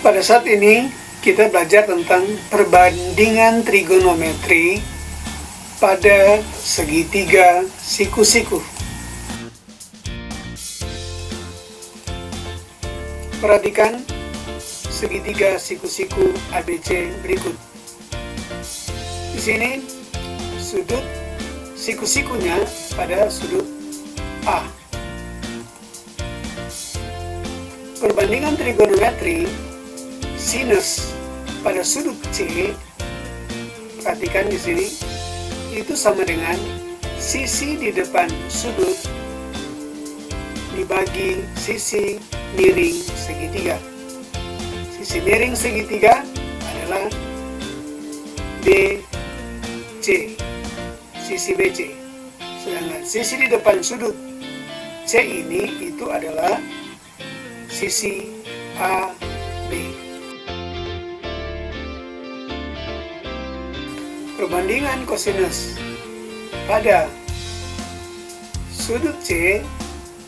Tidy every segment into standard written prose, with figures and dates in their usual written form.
Pada saat ini kita belajar tentang perbandingan trigonometri pada segitiga siku-siku. Perhatikan segitiga siku-siku ABC berikut. Di sini sudut siku-sikunya pada sudut A. Perbandingan trigonometri sinus pada sudut C, perhatikan di sini, itu sama dengan sisi di depan sudut dibagi sisi miring segitiga. Sisi miring segitiga adalah BC, sisi BC. Sedangkan sisi di depan sudut C ini itu adalah sisi AB. Perbandingan kosinus pada sudut C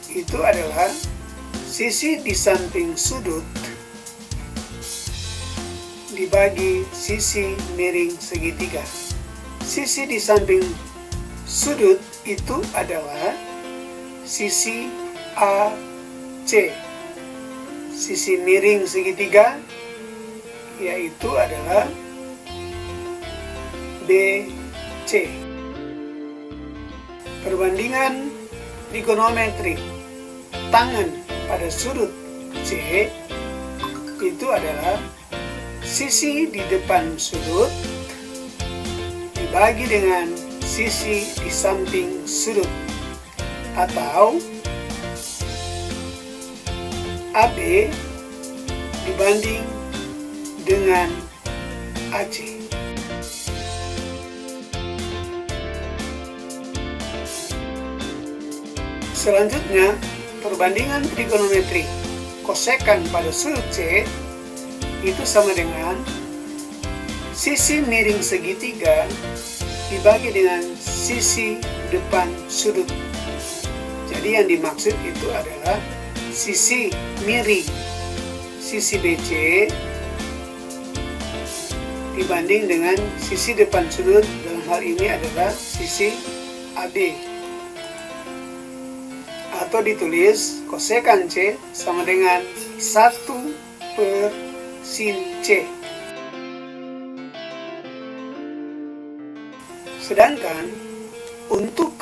itu adalah sisi di samping sudut dibagi sisi miring segitiga. Sisi di samping sudut itu adalah sisi AC. Sisi miring segitiga yaitu adalah BC. Perbandingan trigonometri tangan pada sudut C itu adalah sisi di depan sudut dibagi dengan sisi di samping sudut, atau AB dibanding dengan AC. Selanjutnya, perbandingan trigonometri kosekan pada sudut C itu sama dengan sisi miring segitiga dibagi dengan sisi depan sudut. Jadi yang dimaksud itu adalah sisi miring, sisi BC dibanding dengan sisi depan sudut, dalam hal ini adalah sisi AB. Atau ditulis kosekan C sama dengan 1/sin C. Sedangkan untuk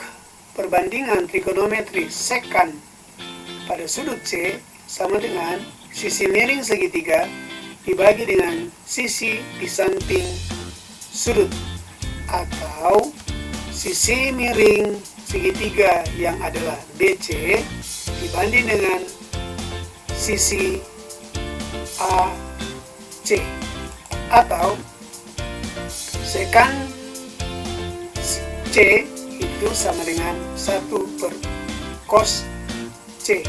perbandingan trigonometri sekan pada sudut C sama dengan sisi miring segitiga dibagi dengan sisi di samping sudut, atau sisi miring segitiga yang adalah BC dibanding dengan sisi AC, atau sekan C itu sama dengan 1/cos C.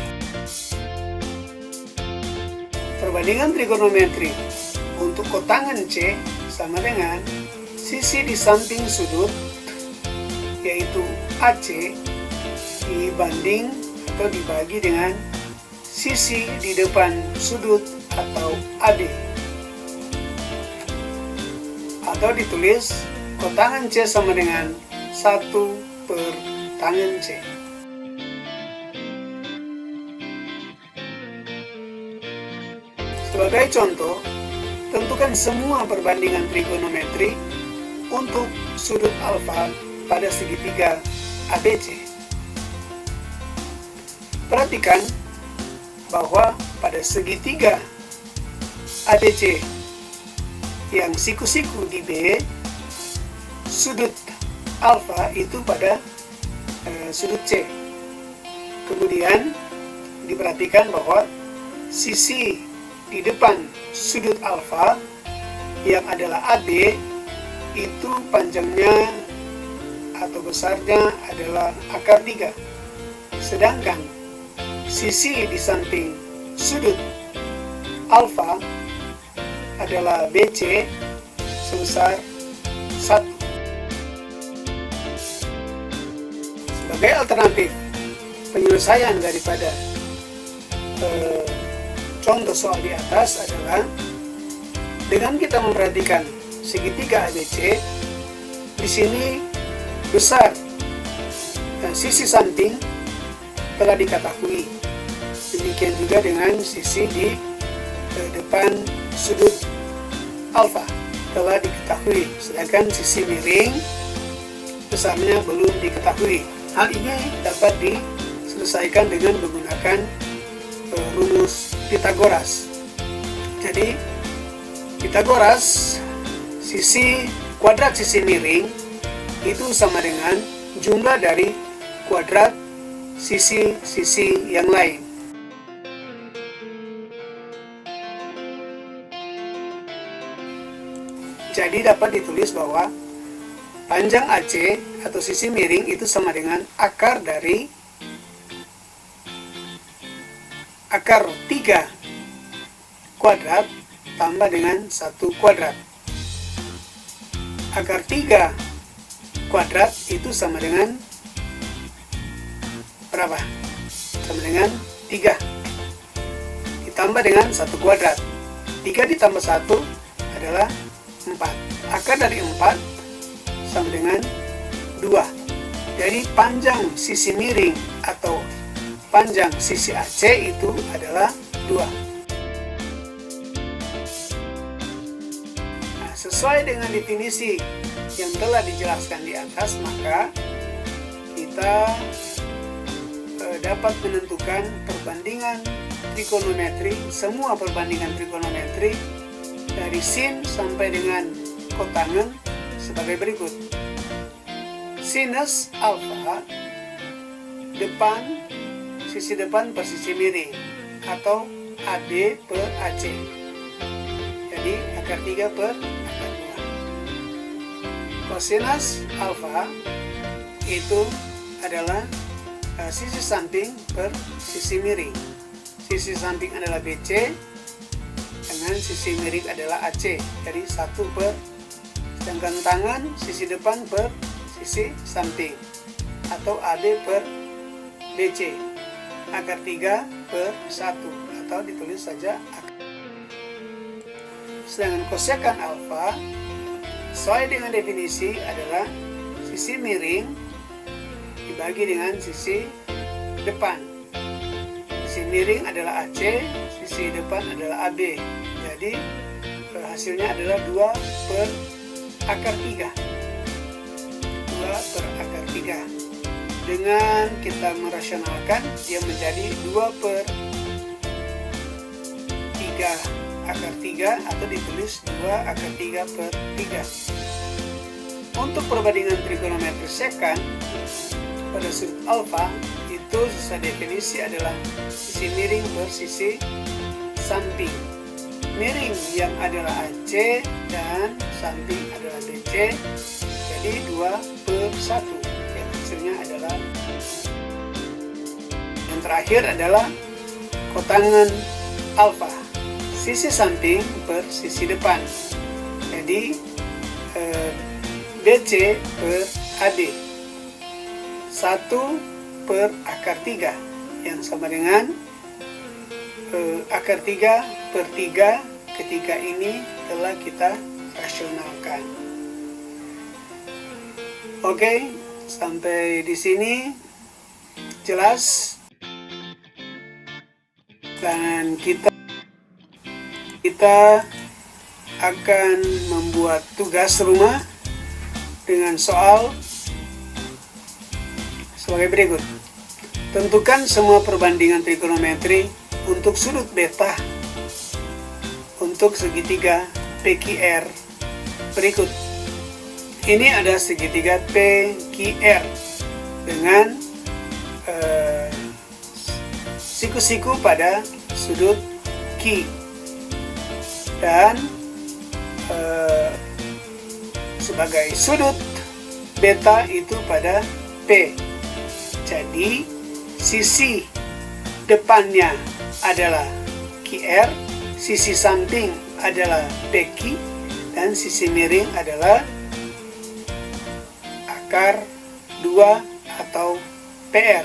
Perbandingan trigonometri untuk kotangan C sama dengan sisi di samping sudut yaitu AC dibanding atau dibagi dengan sisi di depan sudut atau AB, atau ditulis kotangan C sama dengan 1/tangen C. Sebagai contoh, tentukan semua perbandingan trigonometri untuk sudut alfa pada segitiga ABC. Perhatikan bahwa pada segitiga ABC yang siku-siku di B, sudut alfa itu pada sudut C. Kemudian diperhatikan bahwa sisi di depan sudut alfa yang adalah AB itu panjangnya atau besarnya adalah akar 3. Sedangkan sisi di samping sudut alfa adalah BC sebesar 1. Sebagai alternatif penyelesaian daripada contoh soal di atas adalah Dengan kita memperhatikan segitiga ABC, di sini besar dan sisi samping telah diketahui. Demikian juga dengan sisi di depan sudut alfa telah diketahui, sedangkan sisi miring besarnya belum diketahui. Hal ini dapat diselesaikan dengan menggunakan rumus Pythagoras. Jadi Pythagoras, kuadrat sisi miring itu sama dengan jumlah dari kuadrat sisi-sisi yang lain. Jadi dapat ditulis bahwa panjang AC atau sisi miring itu sama dengan akar dari akar 3 kuadrat tambah dengan 1 kuadrat. Akar 3 kuadrat itu sama dengan berapa? Sama dengan 3 ditambah dengan 1 kuadrat. 3 ditambah 1 adalah 4. Akar dari 4 sama dengan 2. Jadi panjang sisi miring atau panjang sisi AC itu adalah 2. Nah, sesuai dengan definisi yang telah dijelaskan di atas, maka kita dapat menentukan perbandingan trigonometri, semua perbandingan trigonometri dari sin sampai dengan kotangen sebagai berikut. Sinus alfa depan, sisi depan per sisi miring, atau AB per AC. Jadi akar 3 per akar 2. Kosinus alfa itu adalah sisi samping per sisi miring. Sisi samping adalah BC dengan sisi miring adalah AC. Jadi 1 per, sedangkan tangan sisi depan per sisi samping, atau AB per BC. Akar 3 per 1, atau ditulis saja akar. Sedangkan kosekan alfa sesuai dengan definisi adalah sisi miring dibagi dengan sisi depan. Sisi miring adalah AC, sisi depan adalah AB. Jadi hasilnya adalah 2 per akar 3. 2 per akar 3. Dengan kita merasionalkan, dia menjadi 2 per 3 akar 3, atau ditulis 2 akar 3 per 3. Untuk perbandingan trigonometri sekant pada sudut alfa itu sesuai definisi adalah sisi miring per sisi samping. Miring yang adalah AC dan samping adalah BC, jadi 2 per 1. Yang hasilnya adalah, yang terakhir adalah kotangen alfa, sisi samping per sisi depan. Jadi BC per AD 1 per akar 3, yang sama dengan akar 3 per 3 ketika ini telah kita rasionalkan. Oke, sampai di sini jelas. Dan kita akan membuat tugas rumah dengan soal sebagai berikut. Tentukan semua perbandingan trigonometri untuk sudut beta untuk segitiga PQR berikut. Ini ada segitiga PQR dengan siku-siku pada sudut Q dan sebagai sudut beta itu pada P. Jadi sisi depannya adalah QR, sisi samping adalah PQ, dan sisi miring adalah akar 2 atau PR.